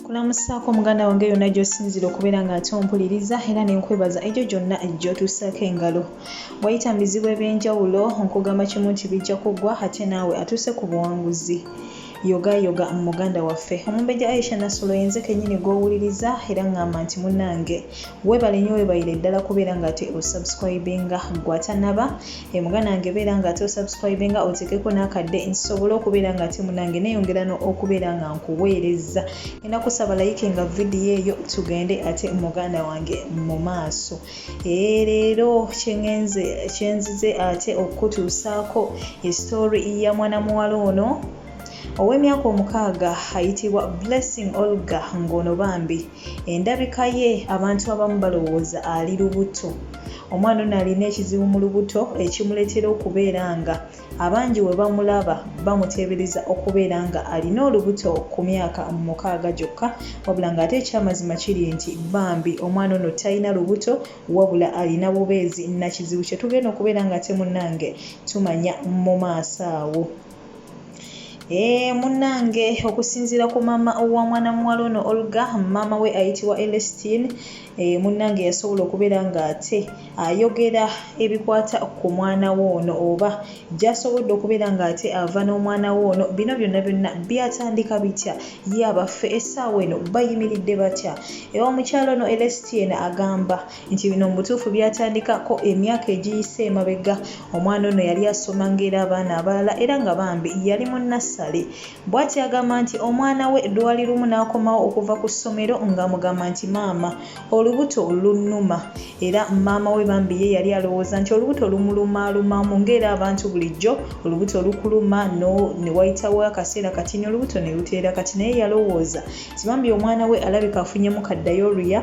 Kulamusaako muganda wange yonna gy'osinzira okubeera ng'ate ompuliriza era n'enkwebaza egyo gyonna gy'otuusaako engalo. Wayita mu bizibu eby'enjawulo nkugamba kimu nti bijja kuggwa ate naawe atuuse ku buwanguzi. Yoga muganda waffe. Omumbejja Aisha Nassolo yenze kennyini gw'owuliriza era ngamba nti munnange weebale nnyo weebalire ddala kubeera ng'ate osubscribinga gw'atanaba. Muganda wange beera ng'ate osubscribinga oteekeko n'akadde nsobole okubeera ng'ate munnange neeyongera okubeera nga nkuweereza. Ngenda kusaba like nga vidiyo eyo tugende ate muganda wange mu maaso. Leero kyenzize ate okutuusaako story ya mwana muwala ono ow'emyaka 6 ayitibwa Blessing Olga Ngono Bambi. Endabika ye abantu abamu balowooza ali lubuto. Omwana ono alina ekizibu mu lubuto ekimuleetera okubeera nga abangi we bamulaba bamuteebereza okubeera nga alina olubuto ku myaka 6 gyokka, wabula ng'ate ekyamazima kiri nti Bambi omwana ono talina lubuto wabula alina bubeezi na kizibu kye tugenda okubeera ng'ate munnange tumanya mu maaso awo. Munnange okusinziira ku maama owa mwana muwala ono Olga, maama we ayitibwa Elestine, munnange yasobola okubeera ng'ate ayogera ebikwata ku mwana we ono oba gy'asobodde okubeera ng'ate ava n'omwana we ono. Bino byonna byatandika bitya, ye abaffe essaawa eno bayimiridde batya? Omukyala ono Elestine agamba nti bino mu butuufu byatandikako emyaka egiyise emabega. Omwana ono yali asoma ng'era abaana abalala era nga Bambi yali mu Nassale. Bw'ati agamba nti omwana we lwali lumu n'akomawo okuva ku ssomero ng'amugamba nti maama olubuto lunnuma, era maama we Bambi ye yali alowooza nti olubuto lumulumalumamu ng'era abantu bulijjo olubuto lukuluma ne wayitawo akaseera katini olubuto ne luteera kati, naye yalowooza nti Bambi omwana we alabika afunyemu kadayoriya.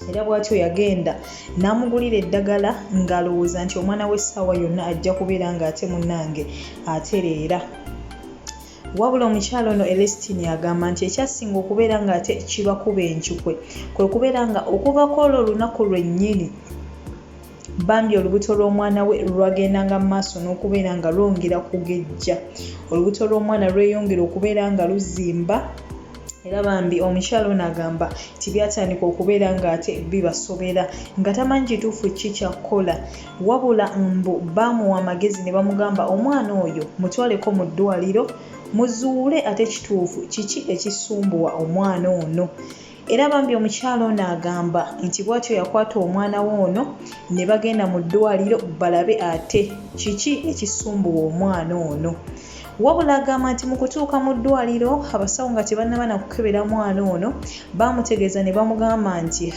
Era bw'atyo yagenda n'amugulira eddagala ng'alowooza nti omwana we essaawa yonna ajja kubeera ng'ate munnange atereera. Wabula omukyalo ono Elestine agamba nti ekyasinga okubeera ng'ate kibakuba enkikwe kwe kubeera nga okuvako olwo olunaku lwennyini Bambi olubuto lw'omwana we lwagendanga mu maaso n'okubeera nga lwongera kugejja. Olubuto lw'omwana lweyongera okubeera nga luzimba era Bambi omukyalo ono agamba nti byatandika okubeera ng'ate bibasobera nga tamanyi kituufu ki kyakkola, wabula mbu baamuwa amagezi ne bamugamba omwana oyo mutwaleko mu ddwaliro muzuule ate kituufu kiki ekisumbuwa omwana ono. Era Bambi omukyalo ono agamba nti bw'atyo yakwata omwana we ono ne bagenda mu ddwaliro balabe ate kiki ekisumbuwa omwana ono. Wabula agamba nti mu kutuuka mu ddwaliro abasawo nga tebannaba na kukebera mwana ono baamutegeeza ne bamugamba nti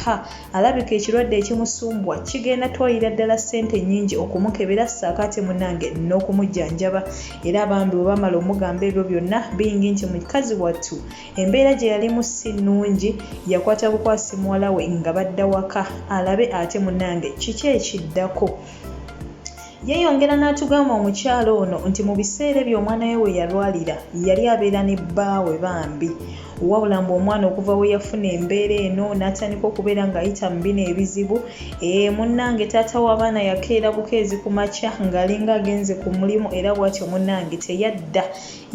alabika ekirwadde ekimusumbwa kigenda twalira ddala ssente nnyingi okumukebera saakaate munnange n'okumujjanjaba. Era Bambi bwe bamala omugamba ebyo byonna bingi nti mukazi wattu embeera gye yalimu si nnungi, yakwata bukwasi muwala we nga badda waka alabe ate munnange kiki ekiddako. Yeeyongera n'atugamba omukyalo ono nti mu biseera ebyo omwana we we yalwalira yali abeera ne bbaawe Bambi, wabula mbu omwana okuva we yafuna embeera eno n'atandika okubeera ng'ayita mu bino ebizibu. Munnange taata w'abaana yakeera bukeezi ku makya ng'alinga agenze ku mulimu era bw'atyo munnange teyadda,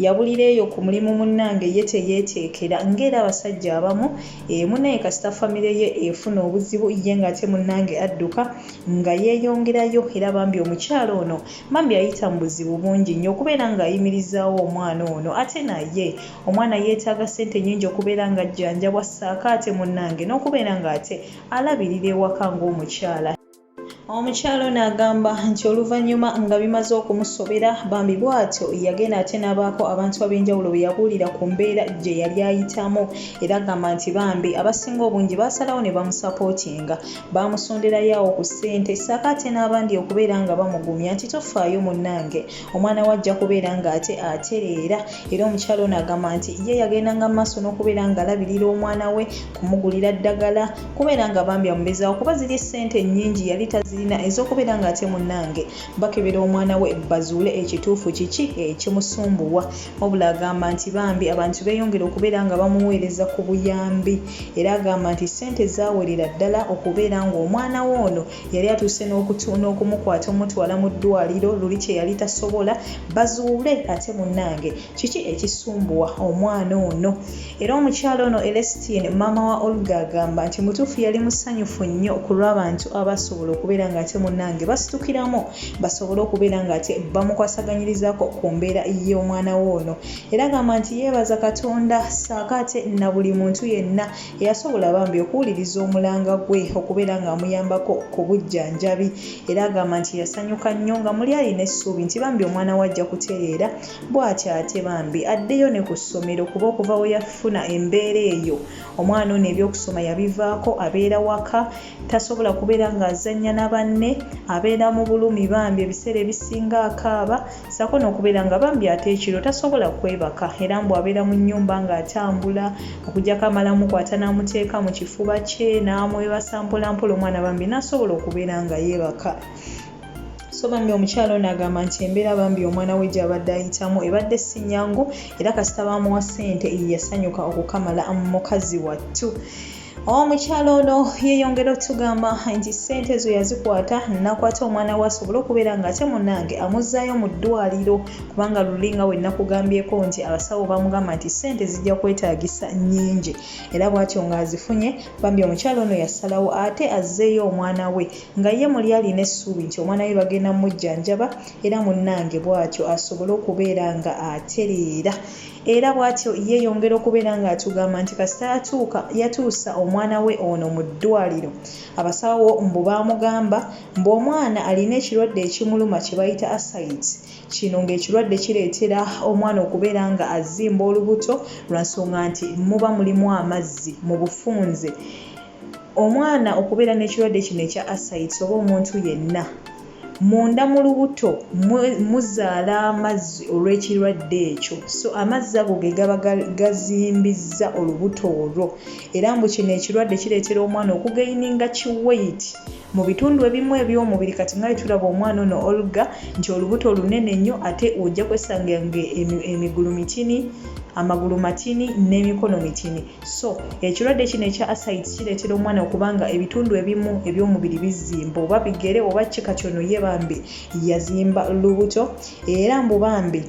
yabulira eyo ku mulimu munnange ye teyeeteekera ng'era abasajja abamu. Munnaye kasita famire ye efuna obuzibu ye ng'ate munnange adduka nga yeeyongerayo. Era Bambi omukyalo ono Bambi ayita mu buzibu bungi nnyo okubeera ng'ayimirizaawo omwana ono, ate naye omwana yeetaaga ssente nnyingi okubeera ng'ajjanjabwa saakaate munnange n'okubeera ng'ate alabirira ewaka ng'omukyala. Omukyalo ono agamba nti oluvannyuma nga bimaze okumusobera Bambi bw'atyo yagenda ate n'abaako abantu ab'enjawulo be yabuulira ku mbeera gye yali ayitamu. Era agamba nti Bambi abasinga obungi baasalawo ne bamusapootinga, baamusonderayo awo ku ssente saakaate n'abandi okubeera nga bamugumya nti tofaayo munnange omwana we ajja kubeera ng'ate atereera. Era omukyalo ono agamba nti ye yagendanga mu maaso n'okubeera ng'alabirira omwana we, kumugulira ddagala, kubeera nga Bambi amubezaawo kuba ziri ssente nnyingi yali zirina ez'okubeera ng'ate munnange bakebera omwana we bazuule ekituufu kiki ekimusumbuwa. Wabula agamba nti bambi abantu beeyongera okubeera nga bamuweereza ku buyambi era agamba nti ssente zaawerera ddala okubeera ng'omwana we ono yali atuuse n'okumukwata omutwala mu ddwaliro luli kye yali tasobola bazuule ate munnange kiki ekisumbuwa omwana ono. Era omukyalo ono Elestine maama wa Olga agamba nti mutuufu yali musanyufu nnyo ku lw'abantu abasobola okubeera ng'ate munnange basitukiramu basobole okubeera ng'ate bamukwasaganyirizaako ku mbeera y'omwana we ono. Era agamba nti yeebaza Katonda ssaako ate na buli muntu yenna eyasobola bambi okuwuliriza omulanga gwe okubeera ng'amuyambako ku bujjanjabi. Era agamba nti yasanyuka nnyo nga muli alina essuubi nti bambi omwana we ajja kutereera bw'atyo ate bambi addeyo ne ku ssomero kuba okuva we yafuna embeera eyo omwana ono ebyokusoma yabivaako abeera waka tasobola kubeera ng'azannya na banne abeera mu bulumi bambi ebiseera ebisinga akaaba ssaako n'okubeera nga bambi ate ekiro tasobola kwebaka era mbu abeera mu nnyumba ng'atambula okugyako amala mukwata n'amuteeka mu kifuba kye n'amwebasa mpolampola omwana bambi n'asobola okubeera nga yeebaka. So bambi omukyalo ono agamba nti embeera bambi omwana we gy'abadde ayitamu ebadde si nnyangu era kasita bamuwa ssente yasanyuka okukamala mukazi wattu. Omukyalo ono yeeyongera otugamba nti ssente ezo yazikwata n'akwata omwana we asobole okubeera ng'ate munnange amuzzaayo mu ddwaliro kubanga lulinga we nakugambyeko nti abasawo bamugamba nti ssente zijja kwetaagisa nnyingi era bw'atyo ng'azifunye bambi omukyalo ono yasalawo ate azzeeyo omwana we nga ye muli alina essuubi nti omwana we bagenda mujjanjaba era munnange bw'atyo asobole okubeera nga atereera. Era bw'atyo yeeyongera okubeera ng'atugamba nti kasita yatuusa omwana we ono mu ddwaliro abasawo mbu baamugamba mbu omwana alina ekirwadde ekimuluma kye bayita ascites. Kino ng'ekirwadde kireetera omwana okubeera nga azimba olubuto lwa nsonga nti muba mulimu amazzi mu bufunze. Omwana okubeera n'ekirwadde kino ekya ascites oba omuntu yenna munda mu lubuto muzaala amazzi olw'ekirwadde ekyo. So amazzi ago ge gaba gazimbizza olubuto olwo era mbu kino ekirwadde kireetera omwana okugaininga kiweight mu bitundu ebimu eby'omubiri. Kati nga tulaba omwana ono Olga nti olubuto olunene nnyo ate ojja kwesanga emigulu mitini amagulu matini n'emikono mitini. So ekirwadde kino ekya ascites kireetera omwana okubanga ebitundu ebimu eby'omubiri bizimba oba bigere oba kikatono ye bambi yazimba lubuto era mbu bambi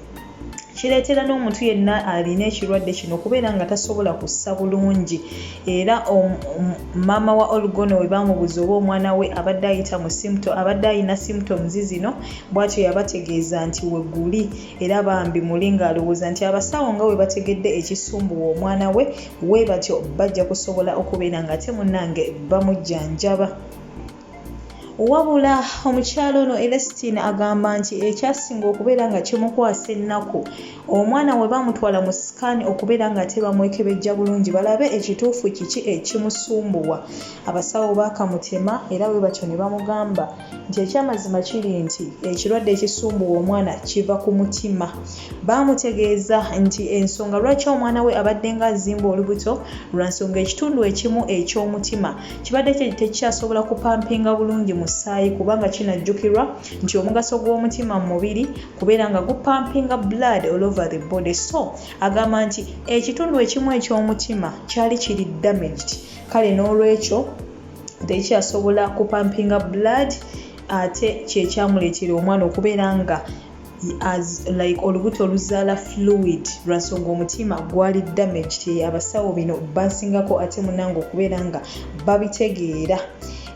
kireetera n'omuntu yenna alina ekirwadde kino okubeera nga tasobola kussa bulungi. Era maama wa Olgono we baamubuuza oba omwana we abadde ayina symptoms zino bw'atyo yabategeeza nti we guli era bambi muli ng'alowooza nti abasawo nga we bategedde ekisumbuwa omwana we batyo bajja kusobola okubeera nga ate munnange bamujjanjaba. Wabula omukyalo ono Elestine agamba nti ekyasinga okubeera nga kimukwasa ennaku omwana we bamutwala mu sikaani okubeera nga tebamwekebejja bulungi balabe ekituufu kiki ekimusumbuwa. Abasawo baakamutema era bwe batyo ne bamugamba nti ekyamazima kiri nti ekirwadde ekisumbuwa omwana kiva ku mutima. Baamutegeeza nti ensonga lwaki omwana we abadde ng'azimba olubuto lwa nsonga ekitundu ekimu eky'omutima kibadde tekyasobola kupampinga bulungi musaayi kubanga kinajjukirwa nti omugaso gw'omutima mu mubiri kubeera nga gupampinga blood all over the body. So agamba nti ekitundu ekimu eky'omutima kyali kiri damaged kale n'olwekyo tekyasobola kupampinga blood ate kyekyamuleetera omwana okubeera nga olubuto oluzaala fluid lwa nsonga omutima gwali damaged. Abasawo bino basingako ate munnange okubeera nga babitegeera.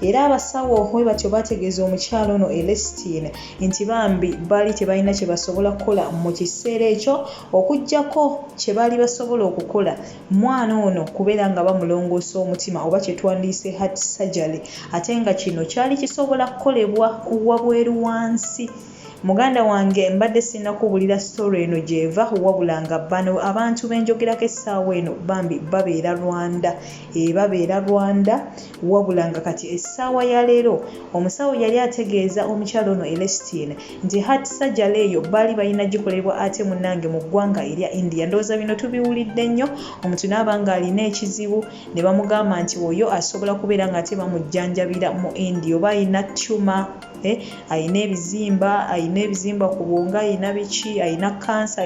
Era abasawo we batyo bategeeza omukyalo ono Elestine nti bambi baali tebalina kye basobola kukola mu kiseera ekyo okuggyako kye baali basobola okukola mwana ono kubeera nga bamulongoosa omutima oba kye twandiise heart surgery ate nga kino kyali kisobola kukolebwa wabweru wansi muganda wange mbadde sinakubulira story eno gyeva wabula nga bano abantu benjogerako essaawa eno bambi babeera Rwanda babeera Rwanda wabula nga kati essaawa ya leero omusawo yali ategeeza omukyalo ono Celestine nti heart surgery eyo baali balina gikolebwa ate munnange mu ggwanga erya India. Ndowooza bino tubiwulidde nnyo, omuntu n'aba nga alina ekizibu ne bamugamba nti oyo asobola kubeera nga ate bamujjanjabira mu India oba alina tumor ayina ebizimba ku bwongo, ayina biki, ayina kansa,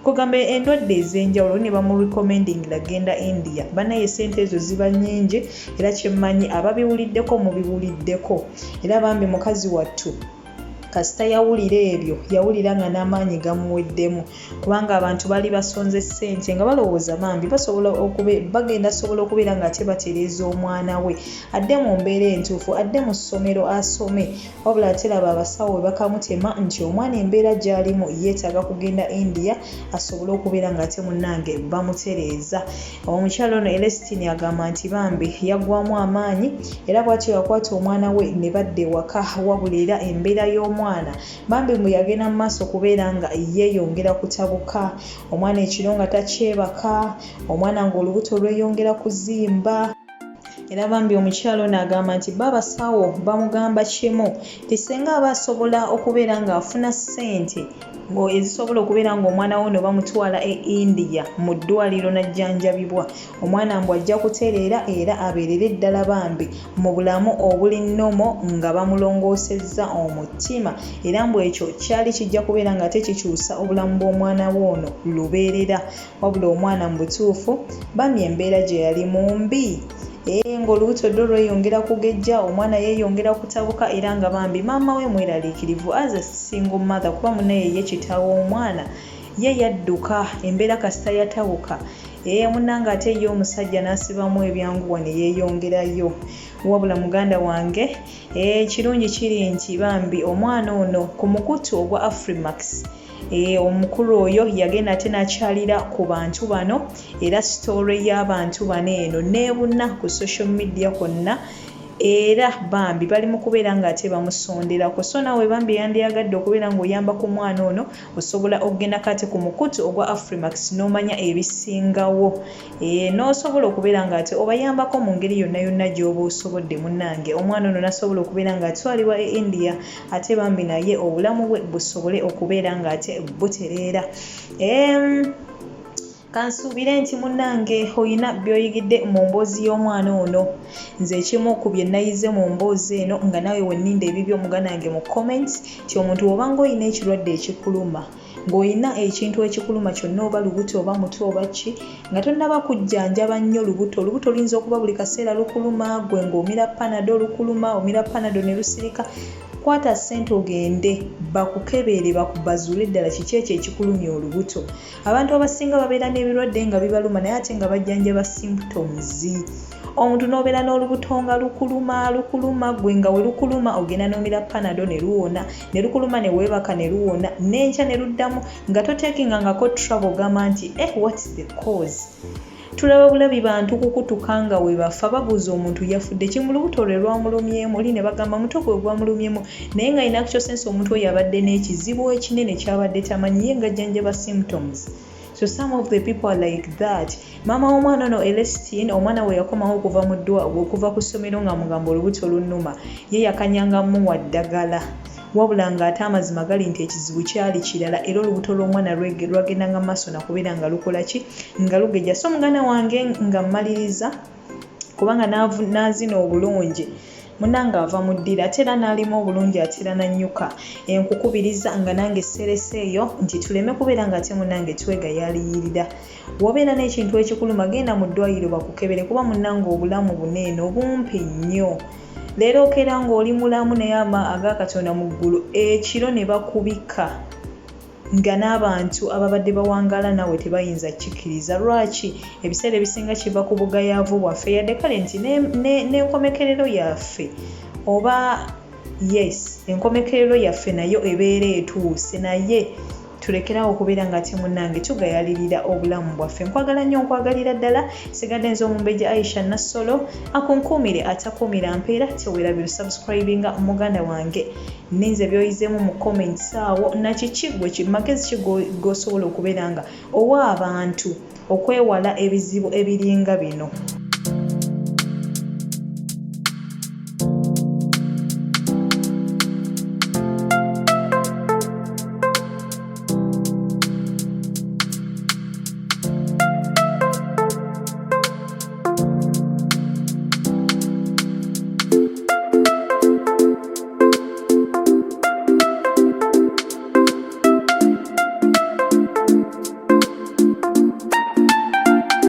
kugamba endwadde ez'enjawulo ne bamurecommendingira genda India. Bannaye ssente ezo ziba nnyingi era kyemmanyi ababiwuliddeko mubiwuliddeko era bambi mukazi wattu kasita yawulira ebyo yawulira nga n'amaanyi gamuweddemu kubanga abantu bali basonze ssente nga balowooza bambi bagenda sobola okubeera nga ate batereeza omwana we adde mu mbeera entuufu, adde mu ssomero asome, wabula ate laba abasawo we bakamutema nti omwana embeera gy'alimu yeetaaga kugenda India asobole okubeera nga ate munnange bamutereeza. Omukyalo ono Celestine agamba nti bambi yaggwamu amaanyi era bw'atyo yakwata omwana we ne badda ewaka wabula era embeera y'omwana bambi mwe yagenda mu maaso kubeera nga yeeyongera kutabuka, omwana ekiro nga takyebaka, omwana ng'olubuto lweyongera kuzimba. Era bambi omukyalo n'agamba nti babasawo bamugamba kimu nti singa aba asobola okubeera ng'afuna ssente ezisobola okubeera ng'omwana we no bamutwala India mu ddwaliro n'ajjanjabibwa, omwana mbw ajja kutereera era abeerere ddala bambi mu bulamu obuli nnomo nga bamulongoosezza omutima era mbw ekyo kyali kijja kubeera nga tekikyusa obulamu bw'omwana we ono lubeerera wabula omwana mu butuufu bambi embeera gye yali mu mbi. Ng'olubuto lwo lweyongera kugejja, omwana yeeyongera kutabuka era nga bambi maama we mweraliikirivu as a single mother kuba munnaye ye kitaawo omwana ye yadduka embeera kasita yatabuka munnange ate ye omusajja n'asibamu ebyanguwa ne yeeyongerayo. Wabula muganda wange kirungi kiri nti bambi omwana ono ku mukutu ogwa Afrimax omukulu oyo yagenda ate n'akyalira ku bantu bano era story y'abantu bano eno neebuna ku social media konna era bambi bali mu kubeera nga ate bamusonderako. So nawe bambi yandiyagadde okubeera ng'oyamba ku mwana ono osobola okugenda kate ku mukutu ogwa Afrimax n'omanya ebisingawo n'osobola okubeera nga ate obayambako mu ngeri yonna yonna gy'oba osobodde munnange. Omwana ono nasobola okubeera nga atwalibwa e India ate bambi naye obulamu bwe busobole okubeera nga ate butereera. Kansuubire nti munnange oyina by'oyigidde mu mboozi y'omwana ono. Nze ekimu ku bye nayize mu mboozi eno nga nawe wenninda ebibyo muganange mu comments ti omuntu oba ng'olina ekirwadde ekikuluma ng'olina ekintu ekikuluma kyonna oba lubuto oba mutwe oba ki nga tonnaba kujjanjaba nnyo lubuto luyinza okuba buli kaseera lukuluma gwe ng'omira panado lukuluma omira panado ne lusirika. Kwata ssente ogende bakukebeere bakubazuule ddala kiki ekyo ekikulumya olubuto. Abantu abasinga babeera n'ebirwadde nga bibaluma naye ate nga bajjanjaba symptoms. Omuntu n'obeera n'olubuto nga lukuluma gwe nga we lukuluma ogenda n'omira panado ne luwona, ne lukuluma ne weebaka ne luwona, n'enkya ne luddamu nga toteekingangako trouble gamba nti what's the cause? Tulaba bulabi bantu kukutuka nga we bafa babuuza omuntu yafudde ki mu lubuto lwe lwamulumyemu oli ne bagamba muto gwe gwamulumyemu naye nga alina kyo sense omuntu oyo abadde n'ekizibu ekinene kyabadde tamanyi ye nga jjanjaba symptoms. So some of the people are like that. Mama w'omwana ono Celestine omwana we yakomawo okuva ku ssomero nga mugamba olubuto lunnuma ye yakanyangamu wa ddagala wabula nga ate amazima gali nti ekizibu kyali kirala era olubuto lw'omwana lwagendanga maaso nakubeera nga lukola ki nga lugeja. So muganda wange nga mmaliriza kubanga naazina obulungi munnange ava mu ddira ate era n'alima obulungi ate era nannyuka nkukubiriza nga nange serese eyo nti tuleme kubeera nga ate munnange twegayaliyirira. W'obeera n'ekintu ekikuluma genda mu ddwaliro bakukebere kuba munnange obulamu buneeno bumpi nnyo. Leero okeera ng'oli mulamu naye aga Katonda mu ggulu ekiro ne bakubika nga n'abantu ababadde bawangaala nawe tebayinza kikkiriza. Lwaki? Ebiseera ebisinga kiva ku bugayaavu bwaffe yadde kale nti n'enkomekerero yaffe oba yes enkomekerero yaffe nayo ebeera etuuse naye tulekerawo okubeera nga ate munnange tugayalirira obulamu bwaffe. Nkwagala nnyo, nkwagalira ddala. Sigadde nze Omumbejja Aisha Nassolo, akunkuumire atakuumira mpeera. Teweerabira subscribinga muganda wange. Ninze byoyizeemu mu comments awo, nakiki magezi ki g'osobola okubeera nga owa abantu okwewala ebizibu ebiringa bino.